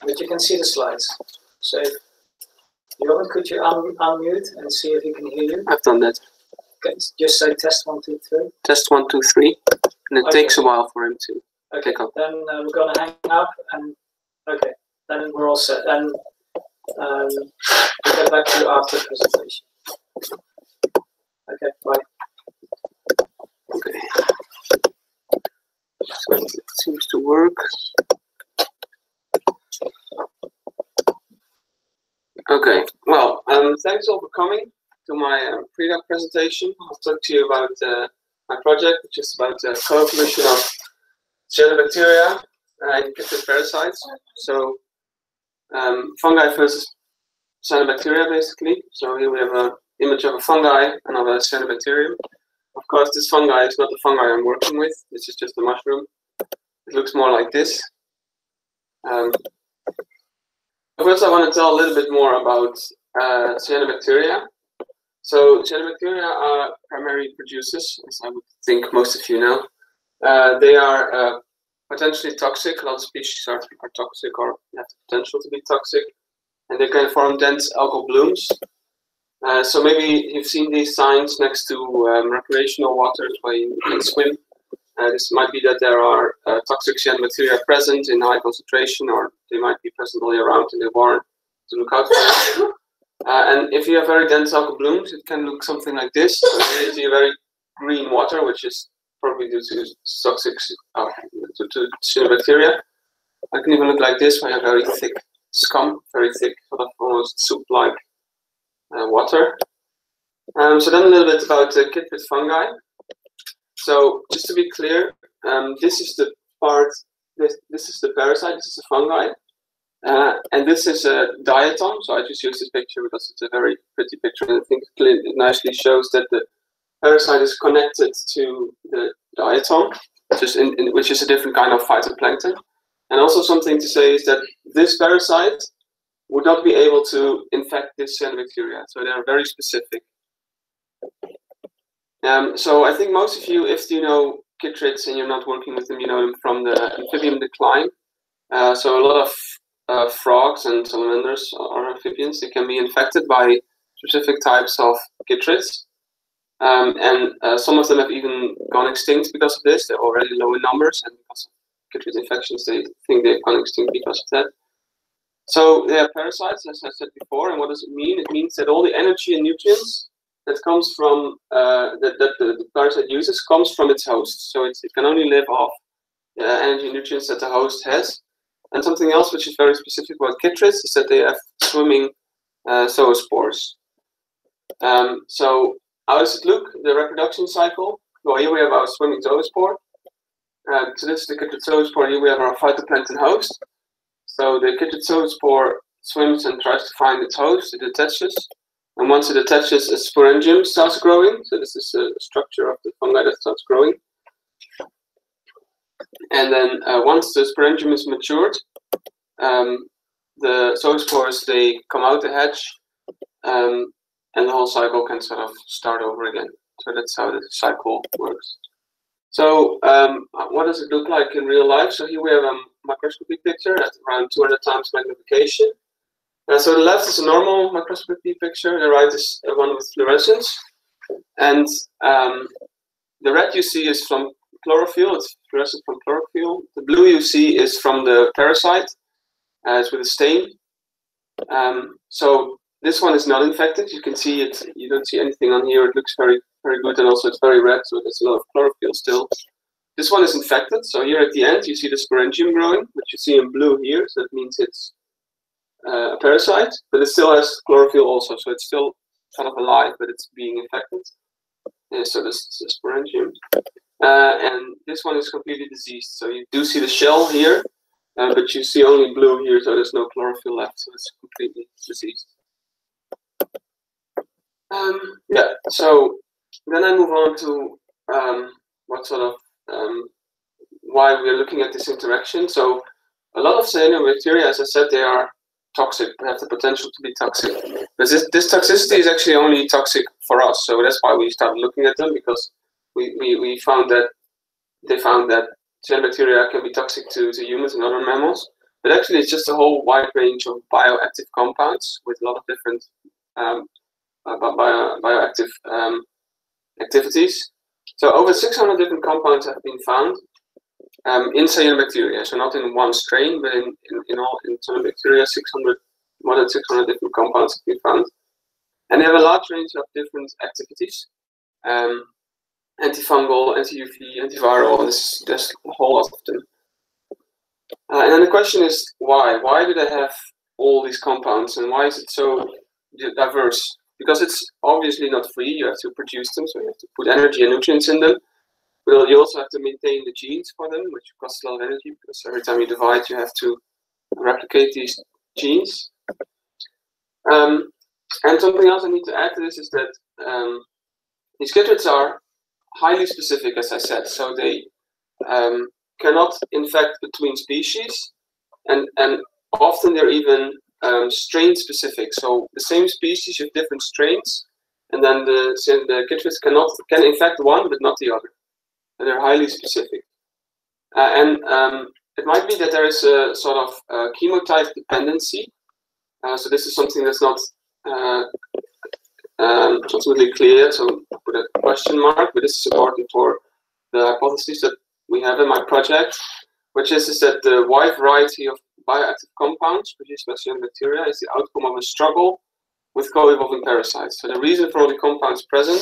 but you can see the slides. So, Johan, could you unmute and see if he can hear you? I've done that. Okay, just say test 1, 2, 3. Test 1, 2, 3, and it takes a while for him to pick up. Then we're going to hang up, and okay, then we're all set. Then we'll get back to you after the presentation. Okay, bye. Okay. So it seems to work. Okay, well, thanks all for coming to my pre-doc presentation. I'll talk to you about my project, which is about co-evolution of cyanobacteria in chytrid parasites. So, fungi versus cyanobacteria, basically. So here we have an image of a fungi and of a cyanobacterium. Of course, this fungi is not the fungi I'm working with. This is just a mushroom. It looks more like this. First, I want to tell a little bit more about cyanobacteria. So, cyanobacteria are primary producers, as I would think most of you know. They are potentially toxic. A lot of species are toxic or have the potential to be toxic, and they can form dense algal blooms. So maybe you've seen these signs next to recreational waters where you can swim. This might be that there are toxic cyanobacteria present in high concentration, or they might be present all year round and they're warned to look out for them. And if you have very dense algal blooms, it can look something like this. So here you see a very green water, which is probably due to toxic to cyanobacteria. It can even look like this, where you have very thick scum, very thick, sort of almost soup-like water. So then a little bit about chytrid fungi. So just to be clear, this is the part. This is the parasite. This is the fungi, and this is a diatom. So I just use this picture because it's a very pretty picture, and I think it nicely shows that the parasite is connected to the diatom, which is a different kind of phytoplankton. And also something to say is that this parasite would not be able to infect this cyanobacteria. So they are very specific. So I think most of you, if you know chytrids and you're not working with them, you know them from the amphibian decline. So a lot of frogs and salamanders or amphibians, they can be infected by specific types of chytrids. And some of them have even gone extinct because of this. They're already low in numbers, and because of chytrid infections, they think they've gone extinct because of that. So they are parasites, as I said before. And what does it mean? It means that all the energy and nutrients that comes from that the parasite uses comes from its host. So it can only live off energy and nutrients that the host has. And something else which is very specific about chytrids is that they have swimming zoospores. So how does it look? The reproduction cycle. Well, here we have our swimming zoospore. So this is the chytrid zoospore. Here we have our phytoplankton host. So the chytrid zoospore swims and tries to find its host. It attaches. And once it attaches, a sporangium starts growing. So this is a structure of the fungi that starts growing. And then once the sporangium is matured, the zoospores, they come out the hatch, and the whole cycle can sort of start over again. So that's how the cycle works. So what does it look like in real life? So here we have a microscopy picture at around 200 times magnification. So the left is a normal microscopy picture, the right is one with fluorescence. And the red you see is from chlorophyll, it's fluorescent from chlorophyll. The blue you see is from the parasite, it's with a stain. So this one is not infected, you can see it, you don't see anything on here, it looks very, very good, and also it's very red, so there's a lot of chlorophyll still. This one is infected, so here at the end you see the sporangium growing, which you see in blue here, so that means it's a parasite, but it still has chlorophyll also, so it's still kind of alive, but it's being infected. And so this is the sporangium. And this one is completely diseased, so you do see the shell here, but you see only blue here, so there's no chlorophyll left, so it's completely diseased. Yeah, so then I move on to what sort of why we're looking at this interaction. So a lot of cyanobacteria, as I said, they are toxic, they have the potential to be toxic. But this toxicity is actually only toxic for us, so that's why we started looking at them, because we found that they found that cyanobacteria can be toxic to humans and other mammals. but actually it's just a whole wide range of bioactive compounds with a lot of different bioactive activities. So over 600 different compounds have been found in cyanobacteria. So not in one strain, but in cyanobacteria, more than 600 different compounds have been found. And they have a large range of different activities. Antifungal, anti-UV, antiviral, there's a whole lot of them. And then the question is why? Why do they have all these compounds, and why is it so diverse? Because it's obviously not free. You have to produce them, so you have to put energy and nutrients in them. But you also have to maintain the genes for them, which costs a lot of energy, because every time you divide, you have to replicate these genes. And something else I need to add to this is that these chytrids are highly specific, as I said, so they cannot infect between species, and often they're even strain specific. So the same species have different strains, and then the chytrids can infect one but not the other, and they're highly specific. It might be that there is a sort of chemotype dependency. So this is something that's not absolutely clear, so put a question mark, but this is important for the hypothesis that we have in my project, which is that the wide variety of bioactive compounds produced by cyanobacteria is the outcome of a struggle with co-evolving parasites. So the reason for all the compounds present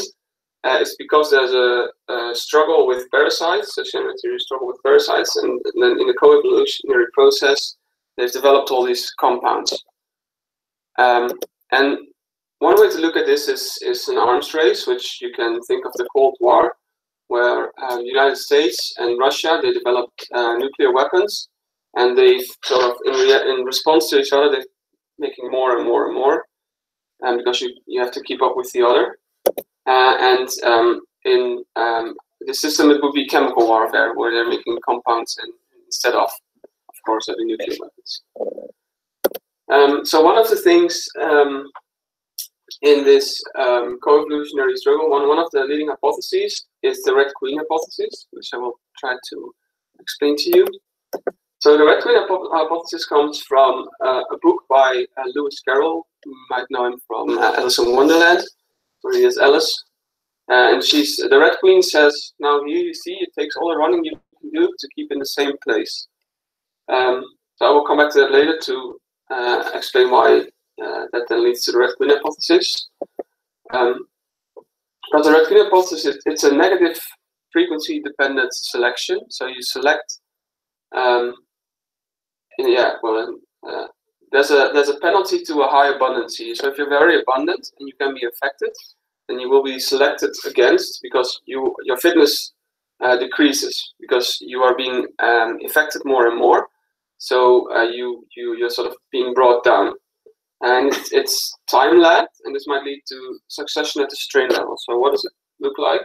is because there's a struggle with parasites, so cyanobacteria struggle with parasites, and then in the co-evolutionary process, they've developed all these compounds. And one way to look at this is an arms race, which you can think of the Cold War, where the United States and Russia, they developed nuclear weapons, and they've sort of, in response to each other, they're making more and more and more, because you have to keep up with the other. In the system, it would be chemical warfare, where they're making compounds instead of course, having nuclear weapons. So one of the things in this co-evolutionary struggle, one of the leading hypotheses is the Red Queen hypothesis, which I will try to explain to you. So the Red Queen hypothesis comes from a book by Lewis Carroll. You might know him from Alice in Wonderland, where he is Alice. And the Red Queen says, now here you see, it takes all the running you can do to keep in the same place. So I will come back to that later to explain why that then leads to the Red Queen hypothesis. But the Red Queen hypothesis, it's a negative frequency dependent selection. So you select, there's a penalty to a high abundancy. So if you're very abundant and you can be affected, then you will be selected against because your fitness decreases because you are being infected more and more. So you're sort of being brought down. And it's time lagged, and this might lead to succession at the strain level. So what does it look like?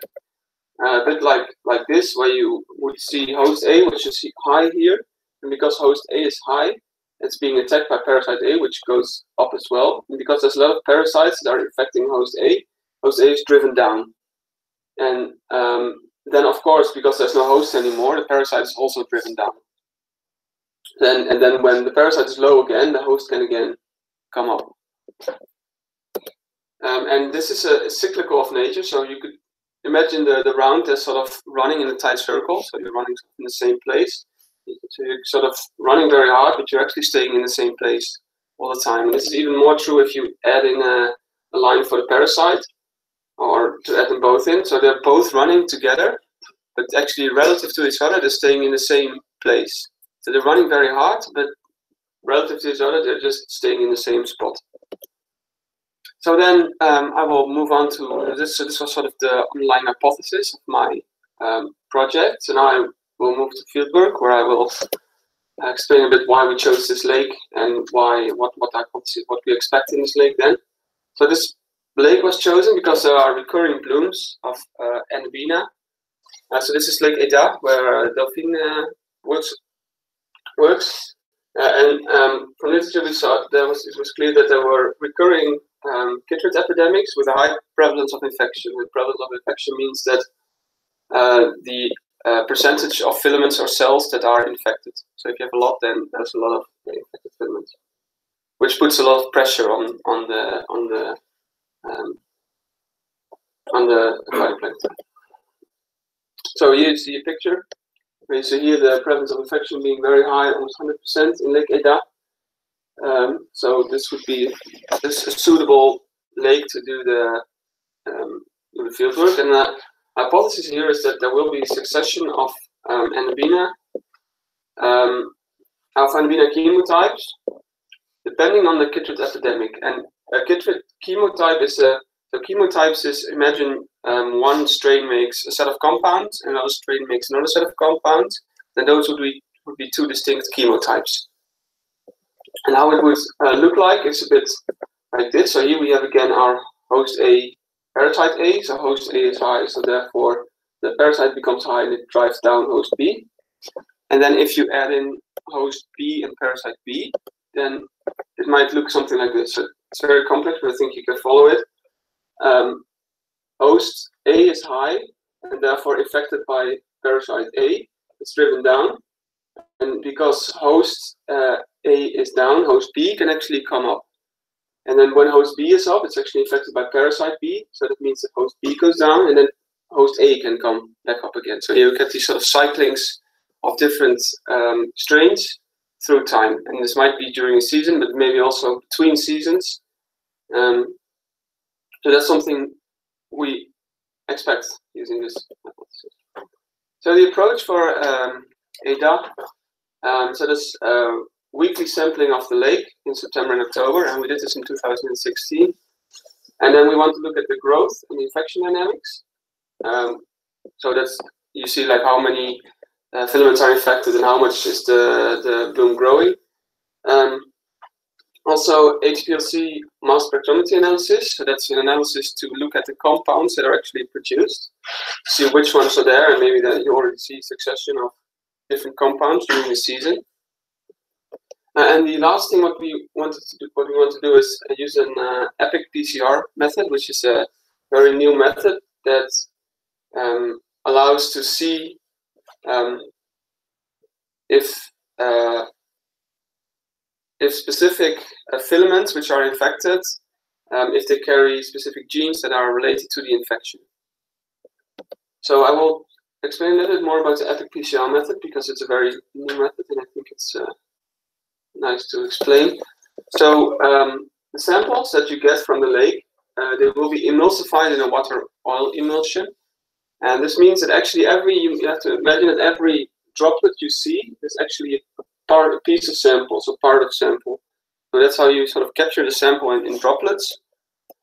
A bit like this, where you would see host A, which is high here, and because host A is high, it's being attacked by parasite A, which goes up as well. And because there's a lot of parasites that are infecting host A is driven down. And then, of course, because there's no host anymore, the parasite is also driven down. Then when the parasite is low again, the host can again come up. And this is a cyclical of nature, so you could imagine the round as sort of running in a tight circle, so you're running in the same place. So you're sort of running very hard, but you're actually staying in the same place all the time. And this is even more true if you add in a line for the parasite, or to add them both in. So they're both running together, but actually relative to each other, they're staying in the same place. So they're running very hard, but relative to each other, they're just staying in the same spot. So then I will move on to this. So this was sort of the underlying hypothesis of my project. So now I will move to fieldwork, where I will explain a bit why we chose this lake and what hypothesis, what we expect in this lake then. So this lake was chosen because there are recurring blooms of Annabina. So this is Lake Eda, where Delphine works. From literature we saw it was clear that there were recurring chytrid epidemics with a high prevalence of infection. And prevalence of infection means that the percentage of filaments or cells that are infected. So if you have a lot, then there's a lot of infected filaments, which puts a lot of pressure on the phytoplankton. So here you see a picture. Okay, so here the prevalence of infection being very high, almost 100% in Lake Eda. So this would be a suitable lake to do the field work. And the hypothesis here is that there will be a succession of Anabina, alpha-Anabina chemotypes, depending on the chytrid epidemic. And a chytrid chemotype is chemotypes is, imagine one strain makes a set of compounds, another strain makes another set of compounds, then those would be two distinct chemotypes. And how it would look like is a bit like this. So here we have again our host A, parasite A. So host A is high, so therefore the parasite becomes high and it drives down host B. And then if you add in host B and parasite B, then it might look something like this. So it's very complex, but I think you can follow it. Host A is high and therefore affected by parasite A. It's driven down, and because host A is down, host B can actually come up. And then when host B is up, it's actually affected by parasite B. So that means that host B goes down, and then host A can come back up again. So you get these sort of cyclings of different strains through time. And this might be during a season, but maybe also between seasons. So that's something we expect using this hypothesis. So the approach for Eda, so this weekly sampling of the lake in September and October, and we did this in 2016. And then we want to look at the growth and the infection dynamics. So that's, you see like how many filaments are infected and how much is the bloom growing. Also HPLC mass spectrometry analysis, so that's an analysis to look at the compounds that are actually produced, see which ones are there, and maybe that you already see succession of different compounds during the season. And the last thing what we want to do is use an EPIC PCR method, which is a very new method that allows to see if specific filaments which are infected, if they carry specific genes that are related to the infection. So I will explain a little bit more about the EPIC PCR method because it's a very new method and I think it's nice to explain. So the samples that you get from the lake, they will be emulsified in a water oil emulsion. And this means that actually you have to imagine that every droplet you see is actually a piece of sample, so part of sample. So that's how you sort of capture the sample in droplets.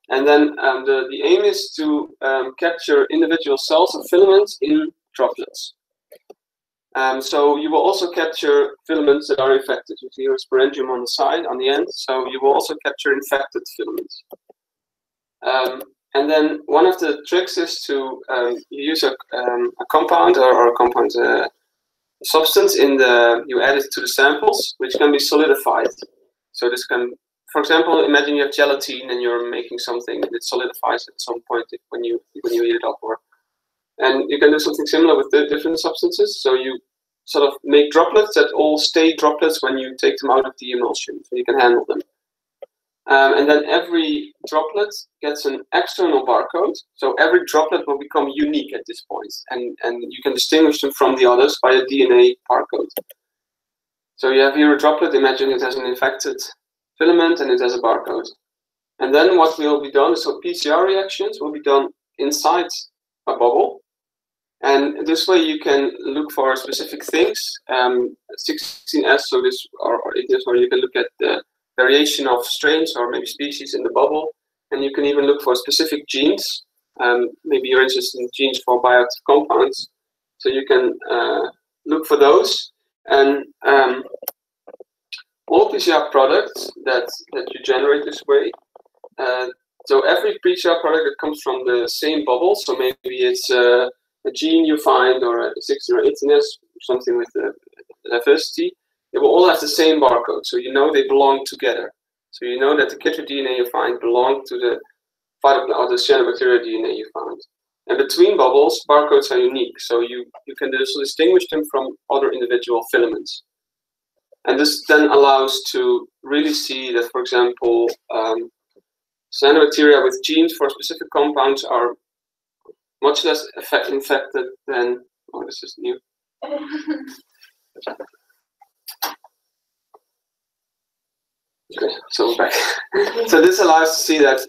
And then the aim is to capture individual cells and filaments in droplets. So you will also capture filaments that are infected. You see your sporangium on the side, on the end. So you will also capture infected filaments. And then one of the tricks is to use a compound or a compound substance you add it to the samples, which can be solidified. So this can, for example, imagine you have gelatin and you're making something and it solidifies at some point when you heat it up. And you can do something similar with the different substances. So you sort of make droplets that all stay droplets when you take them out of the emulsion, so you can handle them. And then every droplet gets an external barcode. So every droplet will become unique at this point, and you can distinguish them from the others by a DNA barcode. So you have here a droplet, imagine it has an infected filament and it has a barcode. And then what will be done is, so PCR reactions will be done inside a bubble. And this way you can look for specific things, 16S, so this, or you can look at the variation of strains or maybe species in the bubble, and you can even look for specific genes. Maybe you're interested in genes for bioactive compounds, so you can look for those. And all PCR products that you generate this way, so every PCR product that comes from the same bubble, so maybe it's a gene you find or a 16 or 18S, something with the diversity, they will all have the same barcode, so you know they belong together. So you know that the chytrid DNA you find belong to the cyanobacteria DNA you found. And between bubbles, barcodes are unique, so you can also distinguish them from other individual filaments. And this then allows to really see that, for example, cyanobacteria with genes for specific compounds are much less infected than, oh, this is new. Okay, so back. So this allows to see that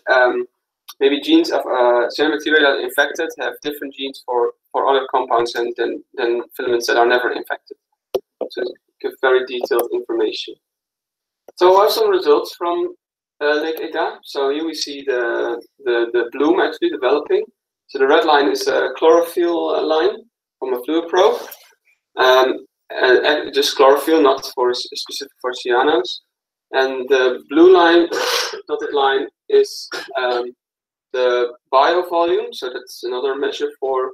maybe genes of cyanobacteria that are infected have different genes for other compounds than filaments that are never infected. So give very detailed information. So I have some results from Lake Eta. So here we see the bloom actually developing. So the red line is a chlorophyll line from a fluid probe. And just chlorophyll, not for specific for cyanos. And the blue line, dotted line, is the biovolume. So that's another measure for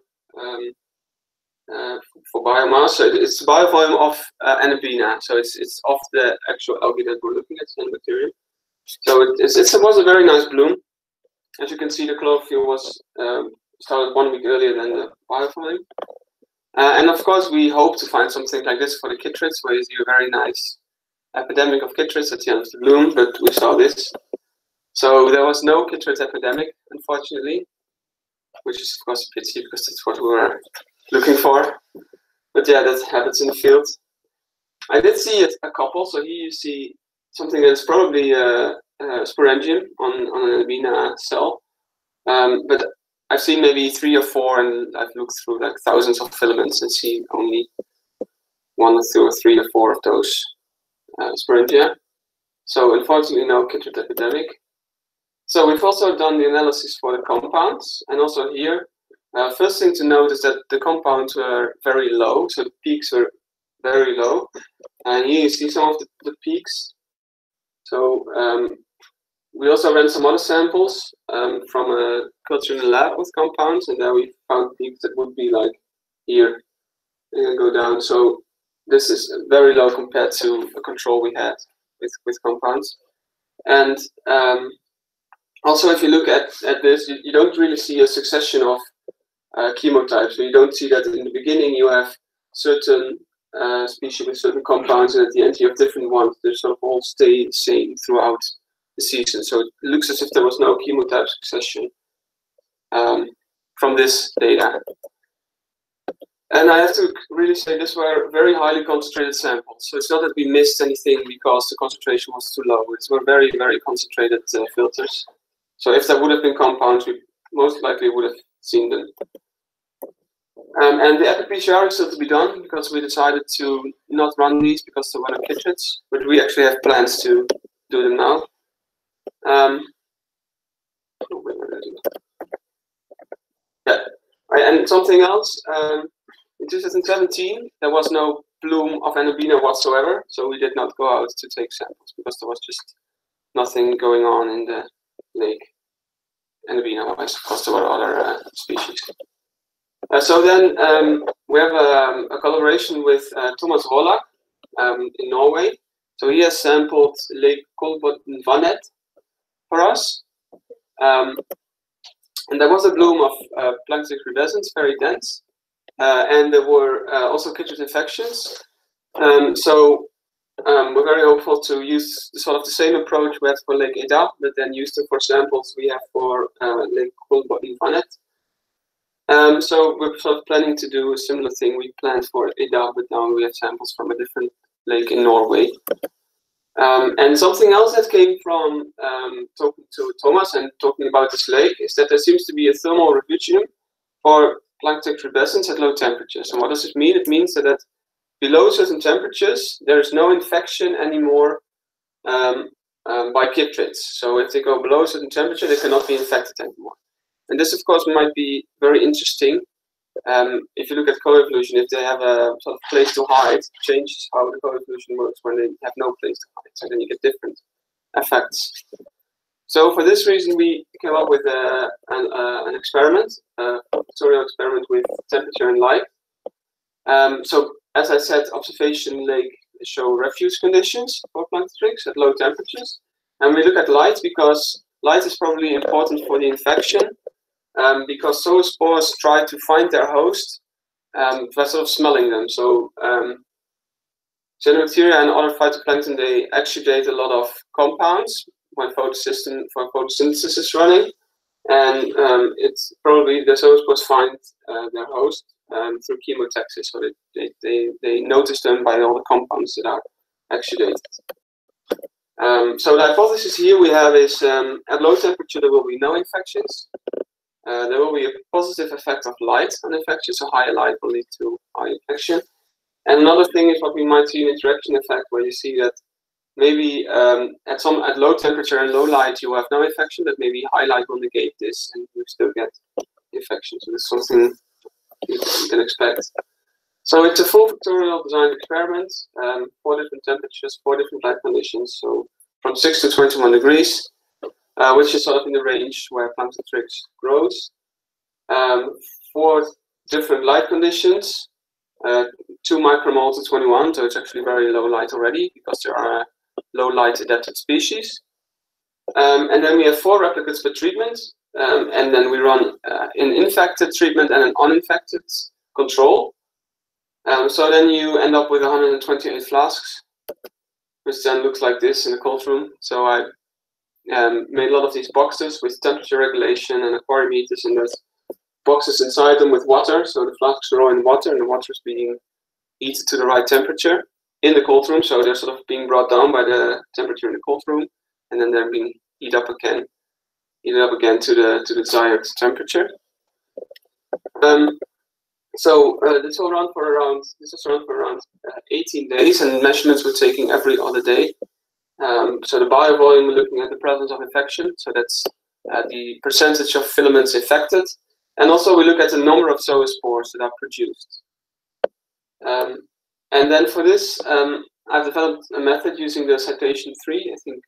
biomass. So it's the biovolume of Anabaena. So it's of the actual algae that we're looking at, cyanobacterium. So it was a very nice bloom. As you can see, the chlorophyll was started 1 week earlier than the biovolume. And of course, we hope to find something like this for the chytrids, where you see a very nice epidemic of chytrids at the end of the bloom, but we saw this. So there was no chytrid epidemic, unfortunately, which is of course a pity because that's what we were looking for. But yeah, that happens in the field. I did see a couple. So here you see something that's probably a sporangium on an Anabaena cell. But I've seen maybe 3 or 4, and I've looked through like thousands of filaments and seen only 1 or 2 or 3 or 4 of those sporangia. So unfortunately, no chytrid epidemic. So we've also done the analysis for the compounds, and also here, first thing to note is that the compounds were very low, so the peaks were very low. And here you see some of the peaks. So we also ran some other samples from a culture in the lab with compounds, and then we found peaks that would be like here and go down. So this is very low compared to the control we had with compounds. And also, if you look at this, you don't really see a succession of chemotypes. So you don't see that in the beginning you have certain species with certain compounds, and at the end you have different ones. They sort of all stay the same throughout the season. So it looks as if there was no chemotype succession from this data. And I have to really say these were very highly concentrated samples. So it's not that we missed anything because the concentration was too low. It's were very, very concentrated filters. So if there would have been compounds, we most likely would have seen them. And the epi-PCR is still to be done because we decided to not run these because there were no chytrids, but we actually have plans to do them now. Yeah, and something else. In 2017, there was no bloom of Anabaena whatsoever, so we did not go out to take samples because there was just nothing going on in the lake. Anabaena, of course, there were other species. So then we have a collaboration with Thomas Rolla in Norway. So he has sampled Lake Kolbotnvannet for us. And there was a bloom of plankton recrudescence, very dense. And there were also chytrid infections. So we're very hopeful to use sort of the same approach we had for Lake Eta, but then use them for samples we have for Lake Kolbotnvannet. So we're sort of planning to do a similar thing we planned for Eta, but now we have samples from a different lake in Norway. And something else that came from talking to Thomas and talking about this lake is that there seems to be a thermal refugium for plankton recrudescence at low temperatures. And what does it mean? It means that below certain temperatures, there is no infection anymore by chytrids. So if they go below a certain temperature, they cannot be infected anymore. And this, of course, might be very interesting. If you look at coevolution, if they have a sort of place to hide, it changes how the coevolution works when they have no place to hide. So then you get different effects. So for this reason, we came up with an experiment, a factorial experiment with temperature and light. So as I said, observation lake show refuge conditions for plankton at low temperatures. And we look at light because light is probably important for the infection. because zoospores try to find their host by sort of smelling them. So cyanobacteria and other phytoplankton, they exudate a lot of compounds when photosynthesis is running, and it's probably the zoospores find their host through chemotaxis. So they notice them by all the compounds that are exudated. So the hypothesis here we have is at low temperature there will be no infections. There will be a positive effect of light on infection, so higher light will lead to high infection. And another thing is what we might see an interaction effect, where you see that maybe at low temperature and low light you have no infection, but maybe high light will negate this and you still get infection. So this is something you can expect. So it's a full factorial design experiment, 4 different temperatures, 4 different light conditions, so from 6 to 21 degrees. Which is sort of in the range where Planktontrix grows. 4 different light conditions, 2 micromole to 21, so it's actually very low light already because there are low light adapted species. And then we have 4 replicates per treatment, and then we run an infected treatment and an uninfected control. So then you end up with 128 flasks, which then looks like this in the cold room. So I made a lot of these boxes with temperature regulation and aquariometers, and there's boxes inside them with water, so the flasks are all in water, and the water is being heated to the right temperature in the cold room, so they're sort of being brought down by the temperature in the cold room, and then they're being heated up again to the desired temperature. So this will run for around 18 days, and measurements were taking every other day. So the biovolume, we're looking at the prevalence of infection, so that's the percentage of filaments infected, and also we look at the number of zoospores that are produced. And then for this, I've developed a method using the Citation 3. I think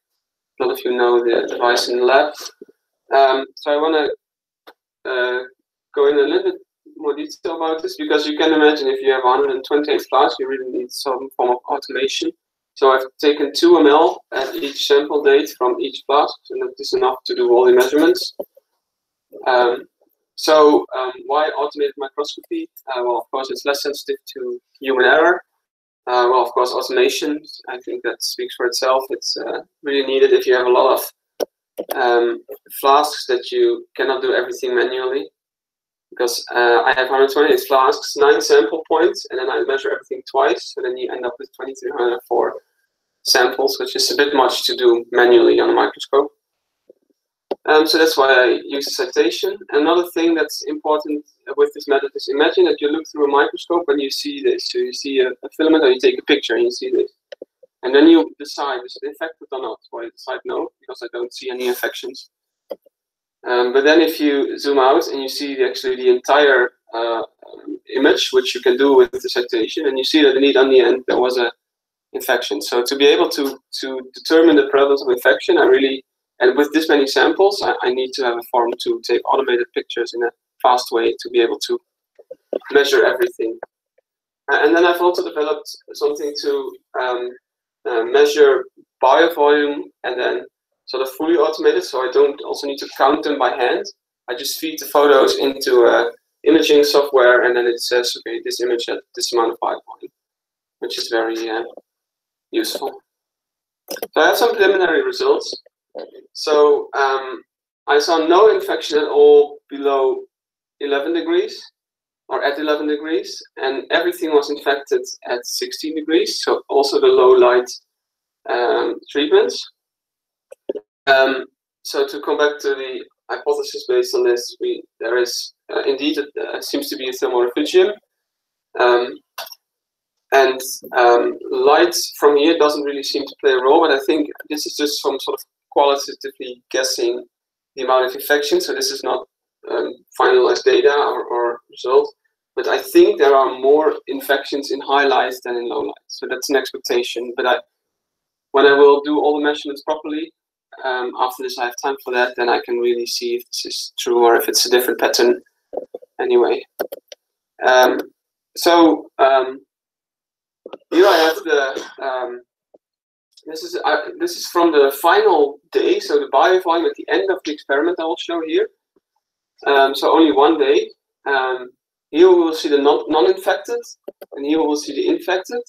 a lot of you know the device in the lab. So I want to go in a little bit more detail about this, because you can imagine if you have 128 flasks, you really need some form of automation. So I've taken 2 ml at each sample date from each flask, and that is enough to do all the measurements. Why automated microscopy? Well, of course, it's less sensitive to human error. Well, of course, automation, I think that speaks for itself. It's really needed if you have a lot of flasks that you cannot do everything manually. Because I have 128 flasks, 9 sample points, and then I measure everything twice, so then you end up with 2304 samples, which is a bit much to do manually on a microscope. So that's why I use the citation. Another thing that's important with this method is, imagine that you look through a microscope and you see this. So you see a filament, or you take a picture and you see this. And then you decide, is it infected or not? Well, you decide no, because I don't see any infections. But then if you zoom out and you see actually the entire image, which you can do with the citation, and you see that indeed on the end there was a infection. So to be able to determine the prevalence of infection, and with this many samples, I need to have a form to take automated pictures in a fast way to be able to measure everything. And then I've also developed something to measure biovolume, and then sort of fully automated, so I don't also need to count them by hand. I just feed the photos into imaging software, and then it says, okay, this image had this amount of biovolume, which is very useful. So I have some preliminary results. So I saw no infection at all below 11 degrees, or at 11 degrees, and everything was infected at 16 degrees, so also the low light treatments. So to come back to the hypothesis based on this, there is indeed seems to be a thermorefugium, and light from here doesn't really seem to play a role, but I think this is just some sort of qualitatively guessing the amount of infection. So this is not finalized data or result, but I think there are more infections in high light than in low light. So that's an expectation. But when I will do all the measurements properly, after this I have time for that, then I can really see if this is true or if it's a different pattern anyway. Here I have the this is from the final day, so the biovolume at the end of the experiment I will show here. so only one day. Here we will see the non-infected, and here we will see the infected.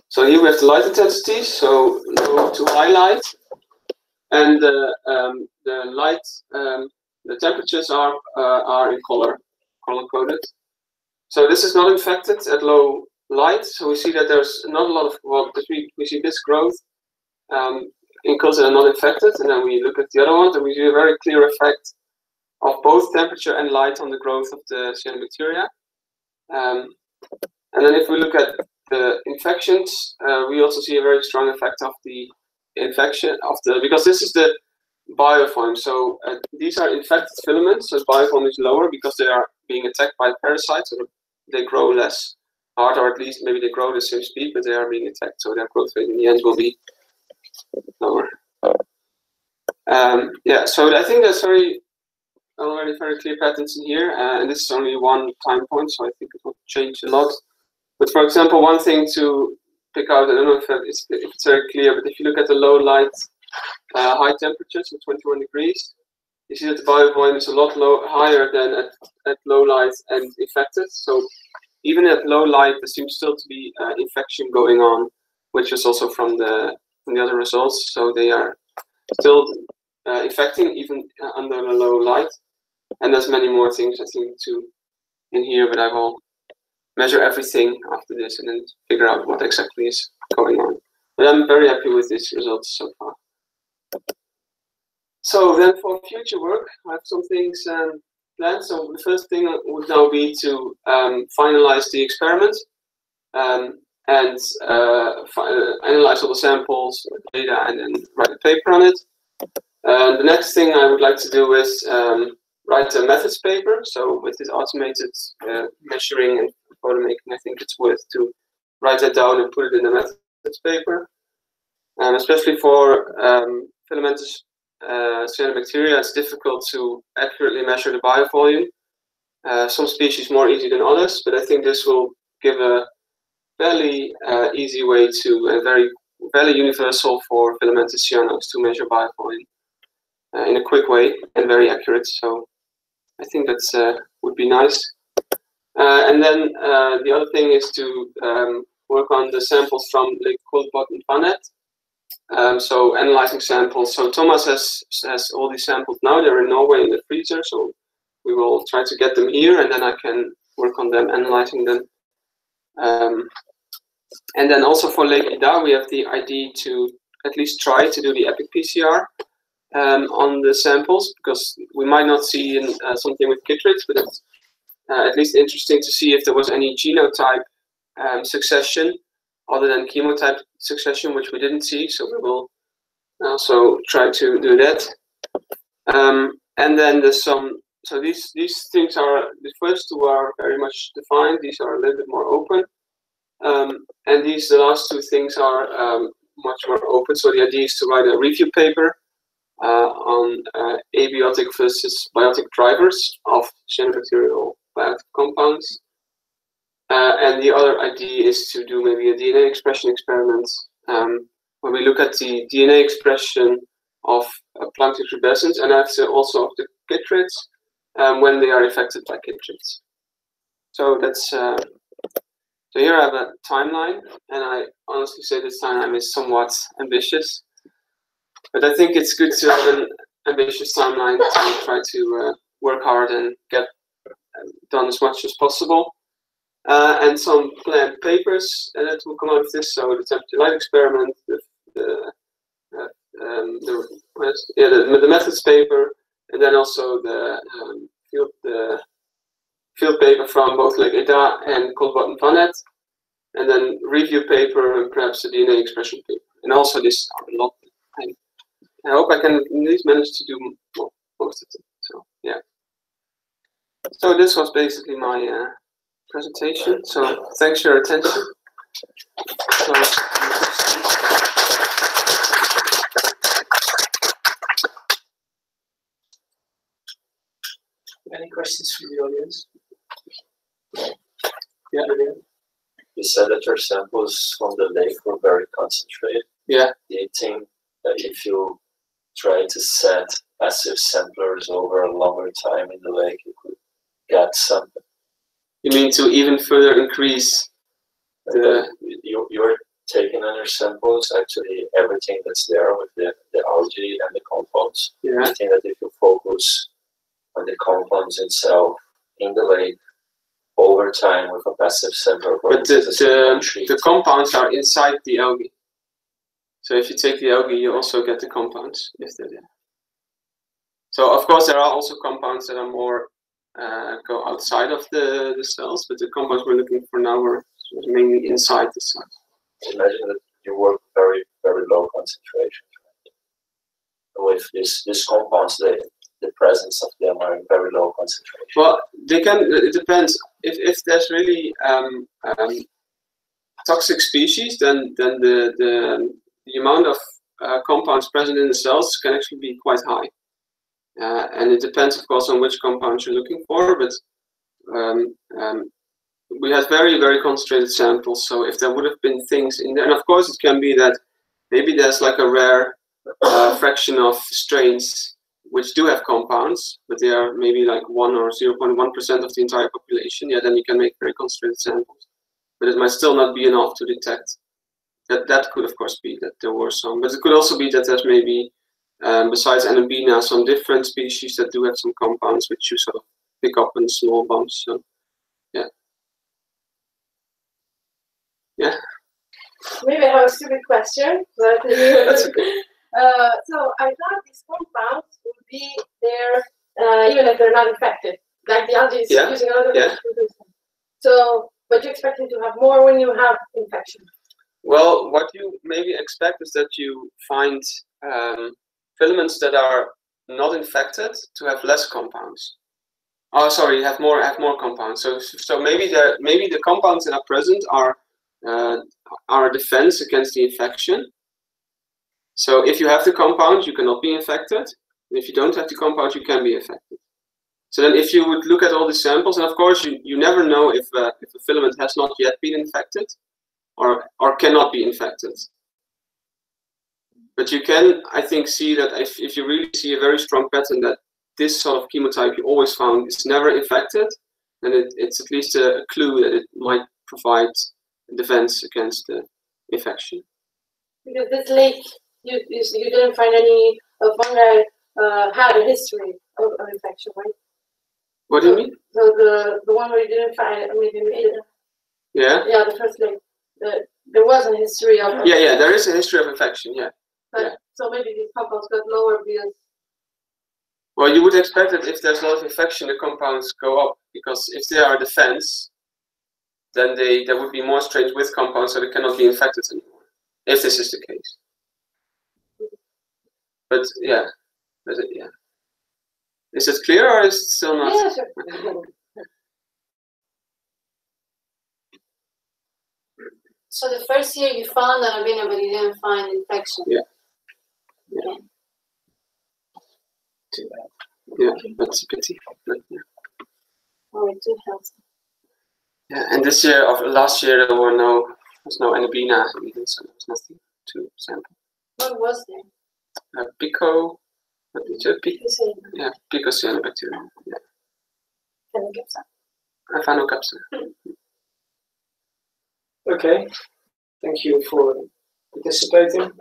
So here we have the light intensity, so low to high light, and the light, the temperatures are in color coded. So this is not infected at low light. So we see that there's not a lot of, well, we see this growth in cultures that are not infected, and then we look at the other ones, and we see a very clear effect of both temperature and light on the growth of the cyanobacteria. And then if we look at the infections, we also see a very strong effect of the infection of the, because this is the biofilm. So these are infected filaments, so biofilm is lower because they are being attacked by parasites, or they grow less hard, or at least maybe they grow the same speed, but they are being attacked, so their growth rate in the end will be lower. Yeah, so I think there's already very clear patterns in here, and this is only one time point, so I think it will change a lot. But for example, one thing to pick out, I don't know if it's very clear, but if you look at the low light, high temperatures, so 21 degrees, you see that the biovolume is a lot higher than at low light and infected. So even at low light, there seems still to be infection going on, which is also from the other results. So they are still infecting even under the low light. And there's many more things I think in here, but I will measure everything after this and then figure out what exactly is going on. But I'm very happy with these results so far. So then for future work, I have some things planned. So the first thing would now be to finalize the experiment and analyze all the samples, data, and then write a paper on it. The next thing I would like to do is write a methods paper. So with this automated measuring and photo making, I think it's worth to write that down and put it in the methods paper. Especially for filamentous cyanobacteria, it's difficult to accurately measure the biovolume. Some species more easy than others, but I think this will give a fairly easy way to, and very universal for filamentous cyanos to measure biovolume in a quick way and very accurate. So I think that's would be nice. And then the other thing is to work on the samples from Lake Kolbot and Vannet. So analyzing samples. So Thomas has all these samples now. They're in Norway in the freezer. So we will try to get them here, and then I can work on them, analyzing them. And then also for Lake Ida, we have the idea to at least try to do the EPIC PCR on the samples, because we might not see in, something with chytrids, but it's at least interesting to see if there was any genotype succession other than chemotype succession, which we didn't see. So we will also try to do that. And then there's some, so these things are, the first two are very much defined. These are a little bit more open. And the last two things are much more open. So the idea is to write a review paper on abiotic versus biotic drivers of cyanobacterial biotic compounds. And the other idea is to do maybe a DNA expression experiment when we look at the DNA expression of plankton pubescens and also of the chytrids when they are affected by chytrids. So that's so here I have a timeline, and I honestly say this timeline is somewhat ambitious, but I think it's good to have an ambitious timeline to try to work hard and get done as much as possible. And some planned papers that will come out of this. So the temperature light experiment, the methods paper, and then also the field paper from both Lake Ida and Kolbot and Vannet, and then review paper and perhaps a DNA expression paper. And also this a lot. I hope I can at least manage to do most of it. So yeah. So this was basically my presentation. So thanks for your attention. So, any questions from the audience? Yeah. You said that your samples from the lake were very concentrated. Yeah. Do you think that if you try to set passive samplers over a longer time in the lake, you could get some. You mean to even further increase the? You're taking on your samples actually everything that's there with the algae and the compounds. Yeah. I think that if you focus on the compounds itself in the lake over time with a passive sampler, But the compounds are inside the algae. So if you take the algae, you also get the compounds if they're there. So of course there are also compounds that are more go outside of the cells, but the compounds we're looking for now were mainly inside the cells. Imagine that you work very, very low concentrations. Right? With these compounds, the presence of them are in very low concentration. Well, they can. It depends. If there's really toxic species, then the amount of compounds present in the cells can actually be quite high. And it depends, of course, on which compounds you're looking for. But we had very, very concentrated samples. So if there would have been things in there, and of course it can be that maybe there's like a rare fraction of strains which do have compounds, but they are maybe like 1 or 0.1% of the entire population. Yeah, then you can make very concentrated samples. But it might still not be enough to detect. That could, of course, be that there were some. But it could also be that there's maybe, besides Anabina, some different species that do have some compounds which you sort of pick up in small bumps. So, yeah. Yeah. Maybe I have a stupid question, but That's okay. So I thought these compounds would be there even if they're not infected, like the algae is using another. Yeah. So, but you're expecting to have more when you have infection. Well, what you maybe expect is that you find filaments that are not infected to have less compounds. Oh, sorry, have more compounds. So maybe the compounds that are present are a defense against the infection. So if you have the compound, you cannot be infected. And if you don't have the compound, you can be infected. So then if you would look at all the samples, and of course you never know if a filament has not yet been infected or cannot be infected. But you can, I think, see that if you really see a very strong pattern that this sort of chemotype you always found is never infected, then it's at least a clue that it might provide defense against the infection. Because this lake, you didn't find any fungi had a history of infection, right? What do you mean? So the one where you didn't find, maybe made it. Yeah. Yeah, the first lake. There was a history of. Yeah, there is a history of infection. Yeah. But, yeah. So maybe these compounds got lower because. Well, you would expect that if there's a lot of infection, the compounds go up, because if they are a defense, then there would be more strains with compounds, so they cannot be infected anymore. If this is the case. But yeah, is it clear or is it still not? Yeah, sure. So the first year you found Anabina, but you didn't find infection. Yeah. Okay. Too bad. Yeah, that's a pity. But, yeah. Oh, it did help. Yeah, and this year, or last year, there was no Anabina even, so there was nothing to sample. What was there? Pico, what did you say? Yeah, Pico cyanobacterium. Yeah. Phainocapsa. Okay, thank you for participating.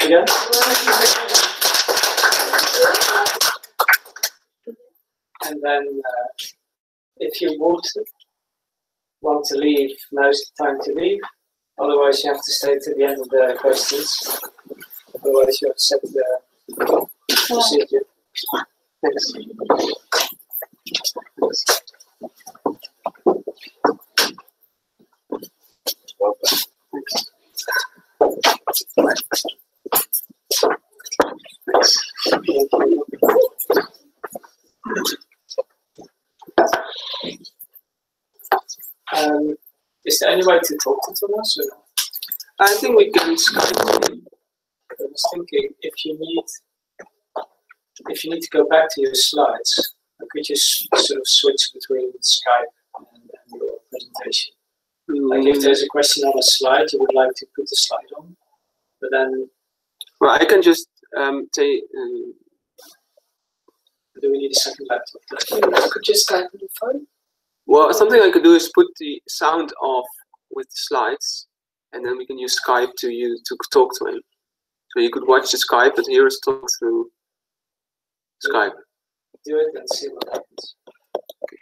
Again? And then, if you would want to leave, now's the time to leave. Otherwise, you have to stay to the end of the questions. Otherwise, you have to set the procedure. Thanks. Is there any way to talk to Thomas? I think we can Skype. I was thinking if you need to go back to your slides, I could just sort of switch between Skype and your presentation. Like if there's a question on a slide, you would like to put the slide on, but then. Well, I can just say. Do we need a second laptop? Could you Skype on the phone? Well, something I could do is put the sound off with the slides, and then we can use Skype to talk to him. So you could watch the Skype, but hear us talk through Skype. Do it and see what happens. Okay.